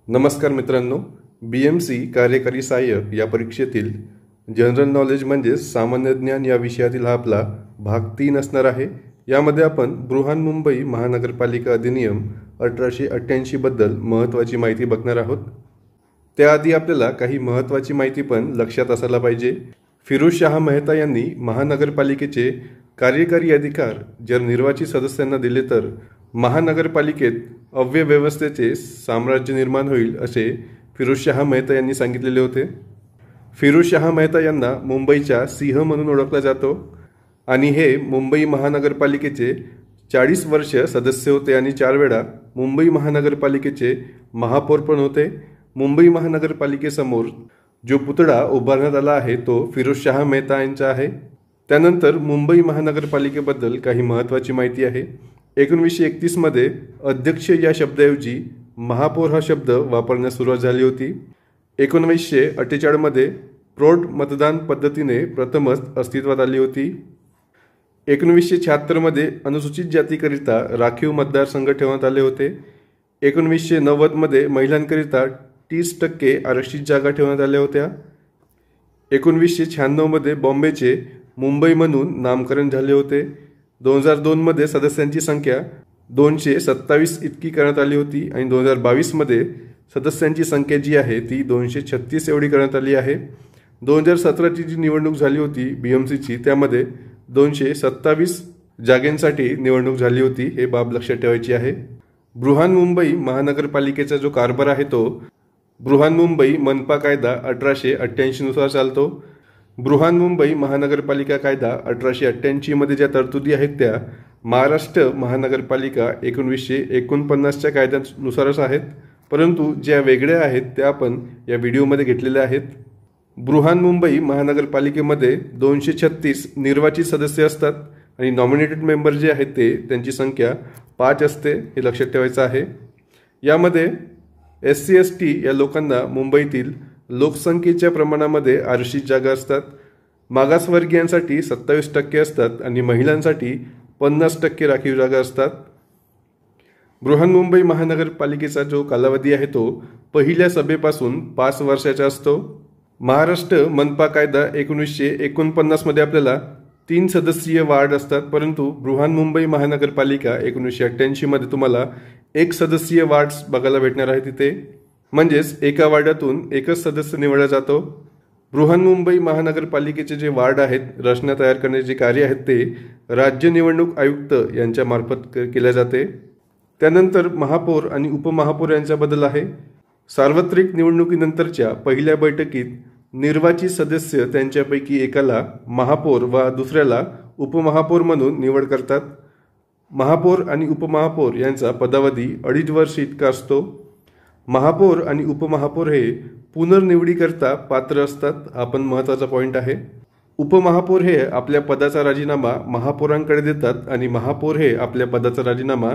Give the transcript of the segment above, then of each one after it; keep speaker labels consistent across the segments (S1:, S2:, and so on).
S1: नमस्कार मित्रांनो, BMC कार्यकारी सहाय्यक या परीक्षेतील जनरल नॉलेज म्हणजे सामान्य ज्ञान या विषयातील हा आपला भाग 3 असणार आहे। यामध्ये आपण बृहन्मुंबई महानगरपालिका अधिनियम 1888 बद्दल महत्त्वाची माहिती बघणार आहोत। त्याआधी आपल्याला काही महत्त्वाची माहिती पण लक्षात असायला पाहिजे। फिरोजशाह मेहता यांनी महानगरपालिकेचे कार्यकारी अधिकार जर निर्वाचित सदस्यांना दिले तर महानगरपालिकेत अव्यवस्थेचे साम्राज्य निर्माण होईल असे फिरोजशाह मेहता यांनी सांगितलेले होते। फिरोजशाह मेहता यांना मुंबईचा सिंह म्हणून ओळखला जातो आणि हे मुंबई महानगरपालिकेचे 40 वर्ष सदस्य होते आणि 4 वेळा मुंबई महानगरपालिकेचे महापौर पण होते। मुंबई महानगरपालिकेसमोर जो पुतळा उभारण्यात आला आहे तो फिरोजशाह मेहता यांचा आहे। त्यानंतर मुंबई महानगरपालिकेबद्दल काही महत्त्वाची माहिती आहे। 1931 मध्ये अध्यक्ष या शब्दाऐवजी महापौर हा शब्द वापरण्यास सुरुवात झाली होती। 1948 मध्ये प्रौढ मतदान पद्धतीने प्रथमच अस्तित्वात आली होती। 1976 मध्ये अनुसूचित जातीकरिता राखीव मतदारसंघ ठेवण्यात आले होते। 1990 मध्ये महिलांकरिता 30% आरक्षित जागा ठेवण्यात आल्या होत्या। 1996 मध्ये बॉम्बेचे मुंबई म्हणून नामकरण झाले होते। 2002 मध्ये सदस्यांची संख्या 227 इतकी करण्यात आली होती आणि 2022 मध्ये सदस्यांची संख्या जी आहे ती 236 एवढी करण्यात आली आहे। 2017ची जी निवडणूक झाली होती BMCची त्यामध्ये 227 जागांसाठी निवडणूक झाली होती, हे बाब लक्षात ठेवायची आहे। बृहन्मुंबई महानगरपालिकेचा जो कारभार आहे तो बृहन्मुंबई मनपा कायदा 1888 नुसार चालतो। बृहन्मुंबई महानगरपालिका कायदा 1888 मध्ये ज्या तरतुदी आहेत त्या महाराष्ट्र महानगरपालिका 1949च्या कायद्यानुसारच आहेत, परंतु ज्या वेगळ्या आहेत त्या आपण या व्हिडिओमध्ये घेतलेल्या आहेत। बृहन्मुंबई महानगरपालिकेमध्ये 236 निर्वाचित सदस्य असतात आणि नॉमिनेटेड मेंबर जे आहेत ते त्यांची संख्या 5 असते, हे लक्षात ठेवायचं आहे। यामध्ये SC ST या लोकांना मुंबईतील लोकसंख्येच्या प्रमाणामध्ये आरक्षित जागा असतात। मागासवर्गीयांसाठी 27% असतात आणि महिलांसाठी 50% राखीव जागा असतात। बृहन्मुंबई महानगरपालिकेचा जो कालावधी आहे तो पहिल्या सभेपासून 5 वर्षाचा असतो। महाराष्ट्र मनपा कायदा 1949 मध्ये आपल्याला 3 सदस्यीय वार्ड असतात, परंतु बृहन्मुंबई महानगरपालिका 1988 मध्ये तुम्हाला 1 सदस्यीय वार्ड्स बघायला भेटणार आहे तिथे, म्हणजेच एका वार्डातून एकच सदस्य निवडला जातो। बृहन्मुंबई महानगरपालिकेचे जे वार्ड आहेत रचना तयार करण्याचे कार्य आहेत ते राज्य निवडणूक आयुक्त यांच्या मार्फत केले जाते। त्यानंतर महापौर आणि उपमहापौर यांच्याबद्दल आहे। सार्वत्रिक निवडणुकीनंतरच्या पहिल्या बैठकीत निर्वाचित सदस्य त्यांच्यापैकी एकाला महापौर व दुसऱ्याला उपमहापौर म्हणून निवड करतात। महापौर आणि उपमहापौर यांचा पदावधी 2.5 वर्ष इतका असतो। महापौर आणि उपमहापौर हे पुनर्निवडीकरता पात्र असतात, हा पण महत्त्वाचा पॉईंट आहे। उपमहापौर हे आपल्या पदाचा राजीनामा महापौरांकडे देतात आणि महापौर हे आपल्या पदाचा राजीनामा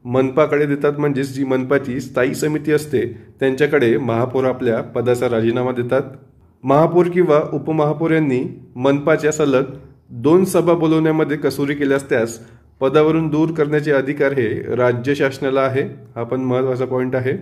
S1: मनपाकडे देतात, म्हणजेच जी मनपाची स्थायी समिती असते त्यांच्याकडे महापौर आपल्या पदाचा राजीनामा देतात। महापौर किंवा उपमहापौर यांनी मनपाच्या सलग 2 सभा बोलवण्यामध्ये कसुरी केल्यास त्यास पदावरून दूर करण्याचे अधिकार हे राज्य शासनाला आहे, हा पण महत्त्वाचा पॉईंट आहे।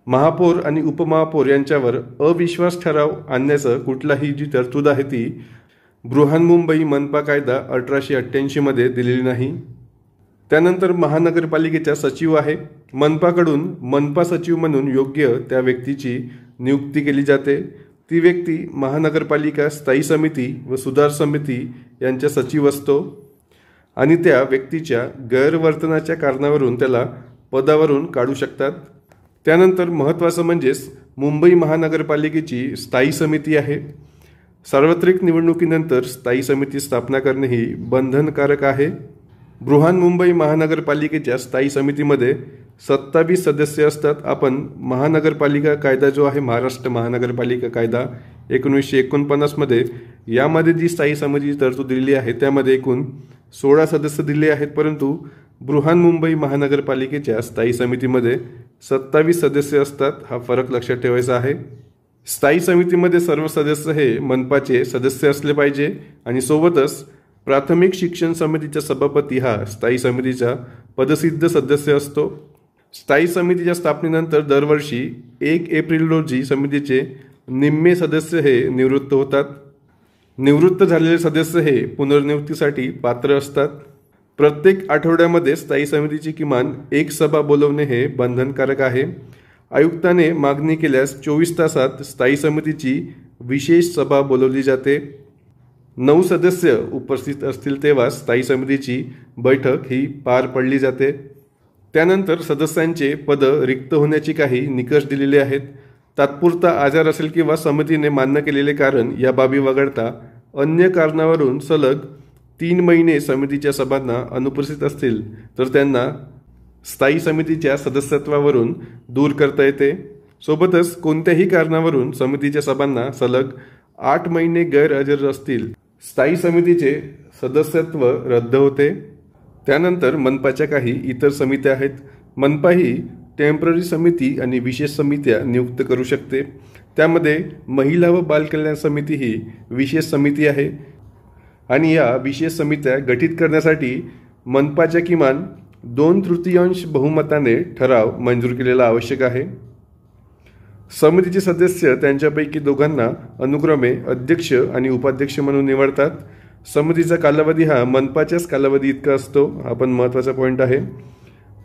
S1: महापौर आणि उपमहापौर यांच्यावर अविश्वास ठराव आणण्याचं कुठलाही जी तरतूद आहे ती बृहन्मुंबई मनपा कायदा 1888 मध्ये दिलेली नाही। त्यानंतर महानगरपालिकेचा सचिव आहे। मनपाकडून मनपा सचिव म्हणून योग्य त्या व्यक्तीची नियुक्ती केली जाते। ती व्यक्ती महानगरपालिका स्थायी समिती व सुधार समिती यांचा सचिव असतो आणि त्या व्यक्तीच्या गैरवर्तनाच्या कारणावरून त्याला पदावरून काढू शकतात। त्यानंतर महत्त्वाचं म्हणजेच मुंबई महानगरपालिकेची स्थायी समिती आहे। सार्वत्रिक निवडणुकीनंतर स्थायी समिती स्थापना करणे ही बंधनकारक आहे। बृहन्मुंबई महानगरपालिकेच्या स्थायी समितीमध्ये 27 सदस्य असतात। आपण महानगरपालिका कायदा जो आहे महाराष्ट्र महानगरपालिका कायदा 1949 मध्ये यामध्ये जी स्थायी समितीची तरतूद दिलेली आहे त्यामध्ये एकूण 16 सदस्य दिले आहेत, परंतु बृहन्मुंबई महानगरपालिकेच्या स्थायी समितीमध्ये 27 सदस्य असतात, हा फरक लक्षात ठेवायचा आहे। स्थायी समितीमध्ये सर्व सदस्य हे मनपाचे सदस्य असले पाहिजे आणि सोबतच प्राथमिक शिक्षण समितीचा सभापती हा स्थायी समितीचा पदसिद्ध सदस्य असतो। स्थायी समितीच्या स्थापनेनंतर दरवर्षी 1 एप्रिल रोजी समितीचे निम्मे सदस्य हे निवृत्त होतात। निवृत्त झालेले सदस्य हे पुनर्नियुक्तीसाठी पात्र असतात। प्रत्येक आठवड्यामध्ये स्थायी समितीची किमान 1 सभा बोलवणे हे बंधनकारक आहे। आयुक्ताने मागणी केल्यास 24 तासात स्थायी समितीची विशेष सभा बोलवली जाते। 9 सदस्य उपस्थित असतील तेव्हा स्थायी समितीची बैठक ही पार पडली जाते। त्यानंतर सदस्यांचे पद रिक्त होण्याची काही निकष दिलेले आहेत। तात्पुरता आजार असेल किंवा समितीने मान्य केलेले कारण या बाबी वगळता अन्य कारणावरून सलग 3 महिने समितीच्या सभांना अनुपस्थित असतील तर त्यांना स्थायी समितीच्या सदस्यत्वावरून दूर करता येते। सोबतच कोणत्याही कारणावरून समितीच्या सभांना सलग 8 महिने गैरहजर असतील स्थायी समितीचे सदस्यत्व रद्द होते। त्यानंतर मनपाच्या काही इतर समित्या आहेत। मनपा ही टेम्पररी समिती आणि विशेष समित्या नियुक्त करू शकते। त्यामध्ये महिला व बालकल्याण समिती ही विशेष समिती आहे आणि या विशेष समित्या गठीत करण्यासाठी मनपाच्या किमान 2/3 बहुमताने ठराव मंजूर केलेला आवश्यक आहे। समितीचे सदस्य त्यांच्यापैकी दोघांना अनुक्रमे अध्यक्ष आणि उपाध्यक्ष म्हणून निवडतात। समितीचा कालावधी हा मनपाच्याच कालावधी इतका असतो, हा पण महत्त्वाचा पॉईंट आहे।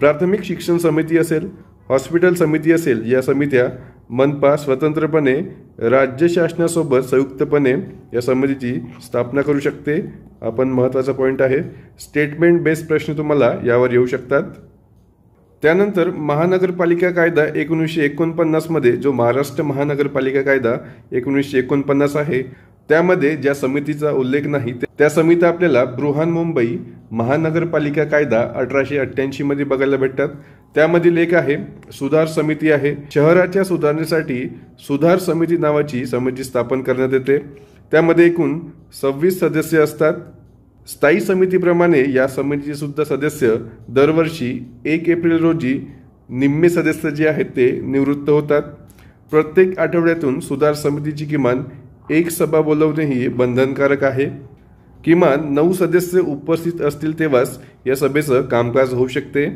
S1: प्राथमिक शिक्षण समिती असेल, हॉस्पिटल समिती असेल, या समित्या मनपा स्वतंत्रपणे राज्य शासनासोबत संयुक्तपणे या समितीची स्थापना करू शकते, हा पण महत्त्वाचा पॉईंट आहे। स्टेटमेंट बेस्ड प्रश्न तुम्हाला यावर येऊ शकतात। त्यानंतर महानगरपालिका कायदा 1949 मध्ये जो महाराष्ट्र महानगरपालिका कायदा 1949 आहे त्यामध्ये ज्या समितीचा उल्लेख नाही त्या समित्या आपल्याला बृहन्मुंबई महानगरपालिका कायदा 1888 मध्ये बघायला भेटतात। त्यामधील एक आहे सुधार समिती आहे। शहराच्या सुधारणेसाठी सुधार समिती नावाची समिती स्थापन करण्यात येते। त्यामध्ये एकूण 26 सदस्य असतात। स्थायी समितीप्रमाणे या समितीचे सुद्धा सदस्य दरवर्षी 1 एप्रिल रोजी निम्मे सदस्य जे आहेत ते निवृत्त होतात। प्रत्येक आठवड्यातून सुधार समितीची किमान 1 सभा बोलवणे ही बंधनकारक आहे। किमान 9 सदस्य उपस्थित असतील तेव्हाच या सभेचं कामकाज होऊ शकते।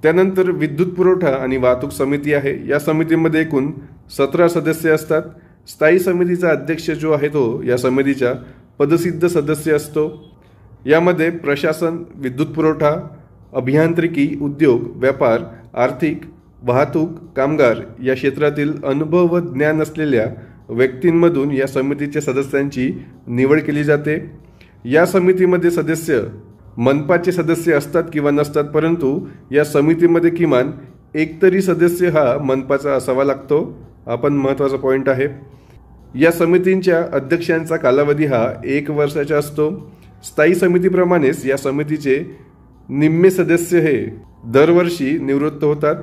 S1: त्यानंतर विद्युत पुरवठा आणि वाहतूक समिती आहे। या समितीमध्ये एकूण 17 सदस्य असतात। स्थायी समितीचा अध्यक्ष जो आहे तो या समितीचा पदसिद्ध सदस्य असतो। यामध्ये प्रशासन, विद्युत पुरवठा, अभियांत्रिकी, उद्योग, व्यापार, आर्थिक, वाहतूक, कामगार या क्षेत्रातील अनुभव व ज्ञान असलेल्या व्यक्तींमधून या समितीच्या सदस्यांची निवड केली जाते। या समितीमध्ये सदस्य मनपाचे सदस्य असतात किंवा नसतात, परंतु या समितीमध्ये किमान एक तरी सदस्य हा मनपाचा असावा लागतो, हा पण महत्त्वाचा पॉईंट आहे। या समितींच्या अध्यक्षांचा कालावधी हा 1 वर्षाचा असतो। स्थायी समितीप्रमाणेच या समितीचे निम्मे सदस्य हे दरवर्षी निवृत्त होतात।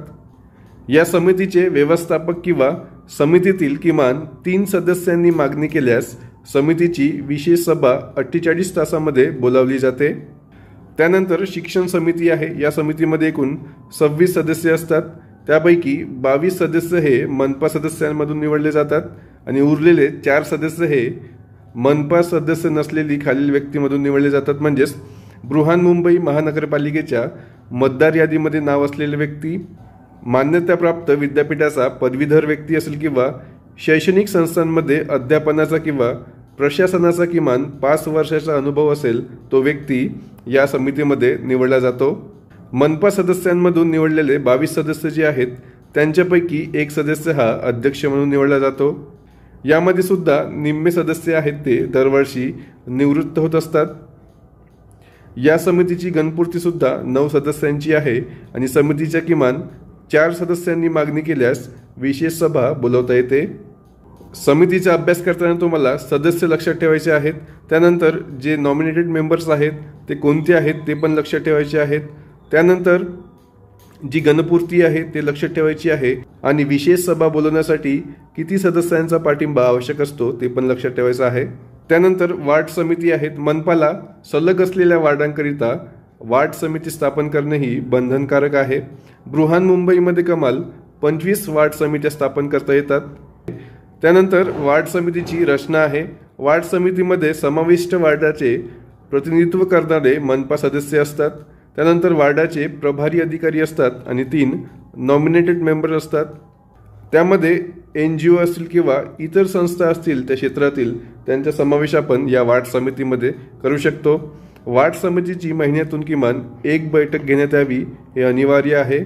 S1: या समितीचे व्यवस्थापक किंवा समितीतील किमान 3 सदस्यांनी मागणी केल्यास समितीची विशेष सभा 48 तासामध्ये बोलावली जाते। त्यानंतर शिक्षण समिती आहे। या समितीमध्ये एकूण 26 सदस्य असतात। त्यापैकी 22 सदस्य हे मनपा सदस्यांमधून निवडले जातात आणि उरलेले 4 सदस्य हे मनपा सदस्य नसलेली खालील व्यक्तीमधून निवडले जातात। म्हणजेच बृहन्मुंबई महानगरपालिकेच्या मतदार यादीमध्ये नाव असलेले व्यक्ती, मान्यताप्राप्त विद्यापीठाचा पदवीधर व्यक्ती असेल किंवा शैक्षणिक संस्थांमध्ये अध्यापनाचा किंवा प्रशासनाचा किमान 5 वर्षाचा अनुभव असेल तो व्यक्ती या समितीमध्ये निवडला जातो। मनपा सदस्यांमधून निवडलेले 22 सदस्य जे आहेत त्यांच्यापैकी 1 सदस्य हा अध्यक्ष म्हणून निवडला जातो। यामध्ये सुद्धा निम्मे सदस्य आहेत ते दरवर्षी निवृत्त होत असतात। या समितीची गणपूर्ती सुद्धा 9 सदस्यांची आहे आणि समितीच्या किमान 4 सदस्यांनी मागणी केल्यास विशेष सभा बोलवता येते। समितीचा अभ्यास करताना तुम्हाला सदस्य लक्षात ठेवायचे आहेत। त्यानंतर जे नॉमिनेटेड मेंबर्स आहेत ते कोणते आहेत ते पण लक्षात ठेवायचे आहेत। त्यानंतर जी गणपूर्ती आहे ते लक्षात ठेवायची आहे आणि विशेष सभा बोलवण्यासाठी किती सदस्यांचा पाठिंबा आवश्यक असतो ते पण लक्षात ठेवायचं आहे। त्यानंतर वार्ड समिती आहेत। मनपाला सलग असलेल्या वार्डांकरिता वार्ड समिती स्थापन करणे ही बंधनकारक आहे। बृहन्मुंबईमध्ये कमाल 25 वार्ड समित्या स्थापन करता येतात। त्यानंतर वार्ड समितीची रचना आहे। वार्ड समितीमध्ये समाविष्ट वार्डाचे प्रतिनिधित्व करणारे मनपा सदस्य असतात। त्यानंतर वार्डाचे प्रभारी अधिकारी असतात आणि 3 नॉमिनेटेड मेंबर असतात। त्यामध्ये NGO असतील किंवा इतर संस्था असतील त्या क्षेत्रातील, त्यांचा समावेश आपण या वार्ड समितीमध्ये करू शकतो. वार्ड समितीची महिन्यातून किमान एक बैठक घेण्यात यावी हे अनिवार्य आहे.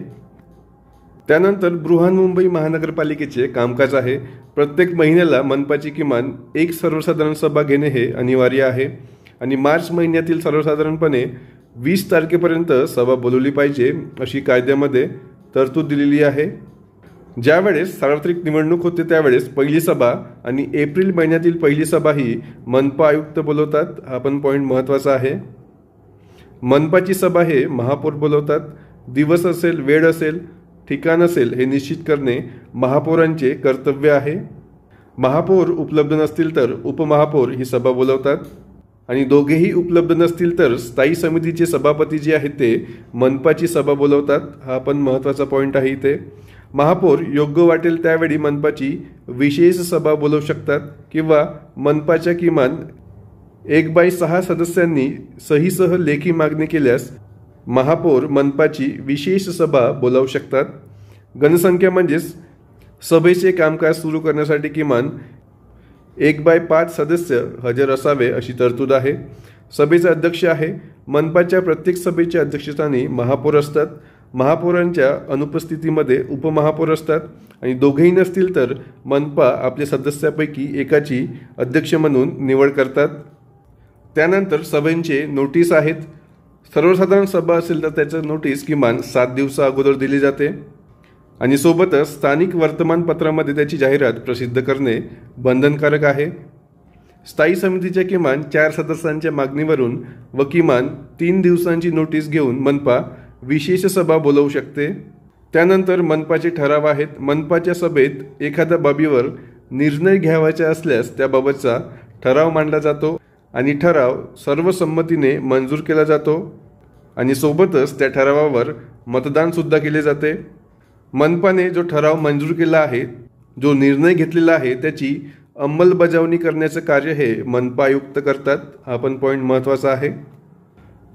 S1: त्यानंतर बृहन्मुंबई महानगरपालिकेचे कामकाज आहे. प्रत्येक महिन्याला मनपाची किमान एक सर्वसाधारण सभा घेणे हे अनिवार्य आहे आणि मार्च महिन्यातील सर्वसाधारणपणे 20 तारखेपर्यंत सभा बोलवली पाहिजे अशी कायद्यामध्ये तरतूद दिलेली आहे. ज्यावेळेस सार्वत्रिक निवडणूक होते त्यावेळेस पहिली सभा आणि एप्रिल महिन्यातील पहिली सभा ही मनपा आयुक्त बोलवतात. हा पण पॉईंट महत्त्वाचा आहे. मनपाची सभा हे महापौर बोलवतात. दिवस असेल, वेळ असेल, ठिकाण असेल हे निश्चित करणे महापौरांचे कर्तव्य आहे. महापौर उपलब्ध नसतील तर उपमहापौर ही सभा बोलवतात आणि दोघेही उपलब्ध नसतील तर स्थायी समितीचे सभापती जे आहेत ते मनपाची सभा बोलवतात. हा पण महत्त्वाचा पॉईंट आहे इथे. महापौर योग्य वाटेल त्यावेळी मनपाची विशेष सभा बोलवू शकतात किंवा मनपाच्या किमान 1/6 सदस्यांनी सहीसह लेखी मागणी केल्यास महापौर मनपाची विशेष सभा बोलावू शकतात. गणसंख्या म्हणजेच सभेचे कामकाज सुरू करण्यासाठी किमान 1/5 सदस्य हजर असावे अशी तरतूद आहे. सभेचे अध्यक्ष आहे. मनपाच्या प्रत्येक सभेच्या अध्यक्षस्थानी महापौर असतात. महापौरांच्या अनुपस्थितीमध्ये उपमहापौर असतात आणि दोघेही नसतील तर मनपा आपल्या सदस्यापैकी एकाची अध्यक्ष म्हणून निवड करतात. त्यानंतर सभेचे नोटीस आहेत. सर्वसाधारण सभा असेल तर त्याचं नोटीस किमान 7 दिवसा अगोदर दिली जाते आणि सोबतच स्थानिक वर्तमानपत्रामध्ये त्याची जाहिरात प्रसिद्ध करणे बंधनकारक आहे. स्थायी समितीच्या किमान 4 सदस्यांच्या मागणीवरून व किमान 3 दिवसांची नोटीस घेऊन मनपा विशेष सभा बोलवू शकते. त्यानंतर मनपाचे ठराव आहेत. मनपाच्या सभेत एखाद्या बाबीवर निर्णय घ्यावायचा असल्यास त्याबाबतचा ठराव मांडला जातो आणि ठराव सर्वसंमतीने मंजूर केला जातो आणि सोबतच त्या ठरावावर मतदान सुद्धा केले जाते. मनपाने जो ठराव मंजूर केला आहे, जो निर्णय घेतलेला आहे, त्याची अंमलबजावणी करण्याचं कार्य हे मनपा आयुक्त करतात. हा पण पॉईंट महत्त्वाचा आहे.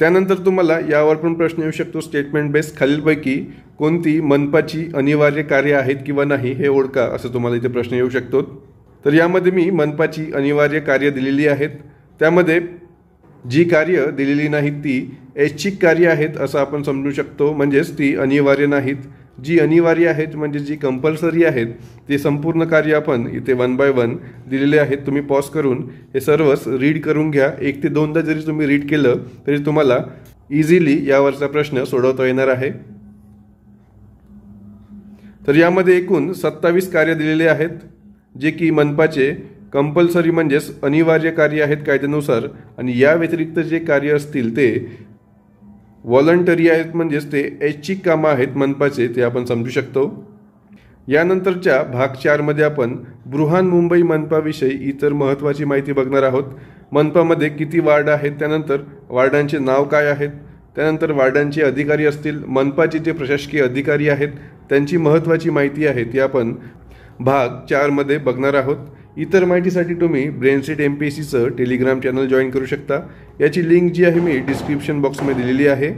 S1: त्यानंतर तुम्हाला यावर पण प्रश्न येऊ शकतो. स्टेटमेंट बेस खालीलपैकी कोणती मनपाची अनिवार्य कार्य आहेत किंवा नाही हे ओळखा, असं तुम्हाला इथे प्रश्न येऊ शकतो. तर यामध्ये मी मनपाची अनिवार्य कार्य दिलेली आहेत. त्यामध्ये जी कार्य दिलेली नाहीत ती ऐच्छिक कार्य आहेत असं आपण समजू शकतो, म्हणजेच ती अनिवार्य नाहीत. जी अनिवार्य आहेत म्हणजे जी कंपल्सरी आहेत ते संपूर्ण कार्य आपण इथे 1 by 1 दिलेले आहेत. तुम्ही पॉज करून हे सर्वच रीड करून घ्या. 1 ते 2दा जरी तुम्ही रीड केलं तरी तुम्हाला इझिली यावरचा प्रश्न सोडवता येणार आहे. तर यामध्ये एकूण 27 कार्य दिलेले आहेत जे की मनपाचे कंपल्सरी म्हणजेच अनिवार्य कार्य आहेत कायद्यानुसार आणि या व्यतिरिक्त जे कार्य असतील ते व्हॉलंटरी आहेत म्हणजेच ते ऐच्छिक कामं आहेत मनपाचे, ते आपण समजू शकतो. यानंतरच्या भाग 4 मध्ये आपण बृहन्मुंबई मनपाविषयी इतर महत्त्वाची माहिती बघणार आहोत. मनपामध्ये किती वार्ड आहेत, त्यानंतर वार्डांचे नाव काय आहेत, त्यानंतर वार्डांचे अधिकारी असतील, मनपाचे जे प्रशासकीय अधिकारी आहेत त्यांची महत्त्वाची माहिती आहे ती आपण भाग 4 मध्ये बघणार आहोत. इतर माहितीसाठी तुम्ही ब्रेनसेट MPSCचं टेलिग्राम चॅनल जॉईन करू शकता. याची लिंक जी आहे मी डिस्क्रिप्शन बॉक्समध्ये दिलेली आहे.